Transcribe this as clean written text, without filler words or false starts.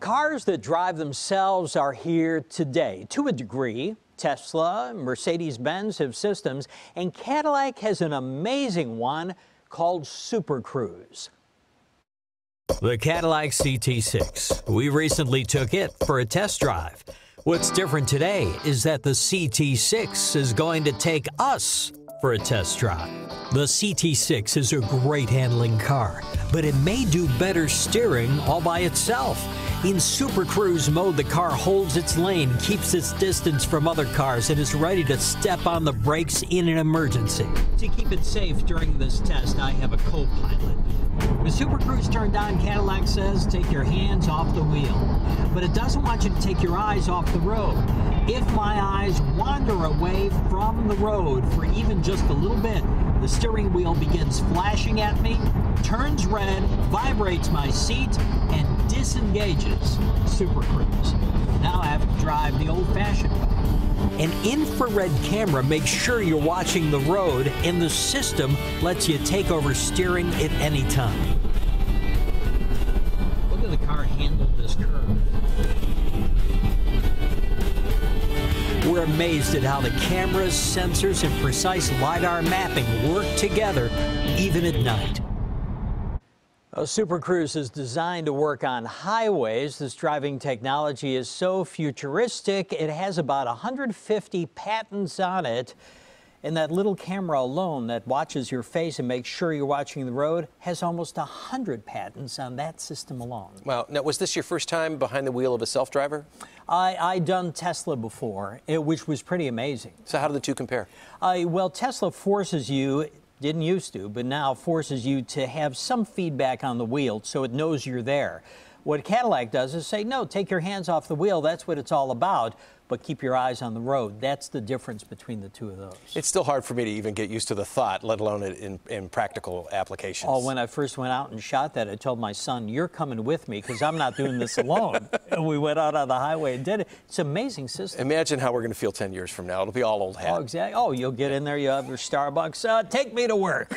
Cars that drive themselves are here today, to a degree. Tesla, Mercedes-Benz have systems, and Cadillac has an amazing one called Super Cruise. The Cadillac CT6. We recently took it for a test drive. What's different today is that the CT6 is going to take us for a test drive. The CT6 is a great handling car, but it may do better steering all by itself. In Super Cruise mode, the car holds its lane, keeps its distance from other cars, and is ready to step on the brakes in an emergency. To keep it safe during this test, I have a co-pilot. With Super Cruise turned on, Cadillac says take your hands off the wheel. But it doesn't want you to take your eyes off the road. If my eyes wander away from the road for even just a little bit, the steering wheel begins flashing at me, turns red, vibrates my seat, and disengages Super Cruise. Now I have to drive the old-fashioned way. An infrared camera makes sure you're watching the road, and the system lets you take over steering at any time. Look at the car handle this curve. We're amazed at how the cameras, sensors, and precise LiDAR mapping work together, even at night. Super Cruise is designed to work on highways. This driving technology is so futuristic, it has about 150 patents on it. And that little camera alone that watches your face and makes sure you're watching the road has almost 100 patents on that system alone. Wow. Now, was this your first time behind the wheel of a self-driver? I'd done Tesla before, which was pretty amazing. So how do the two compare? Well, Tesla forces you, didn't used to, but now forces you to have some feedback on the wheel so it knows you're there. What Cadillac does is say, no, take your hands off the wheel. That's what it's all about. But keep your eyes on the road. That's the difference between the two of those. It's still hard for me to even get used to the thought, let alone in practical applications. Oh, when I first went out and shot that, I told my son, you're coming with me because I'm not doing this alone. And we went out on the highway and did it. It's an amazing system. Imagine how we're going to feel 10 years from now. It'll be all old hat. Oh, exactly. Oh, you'll get in there, you'll have your Starbucks. Take me to work.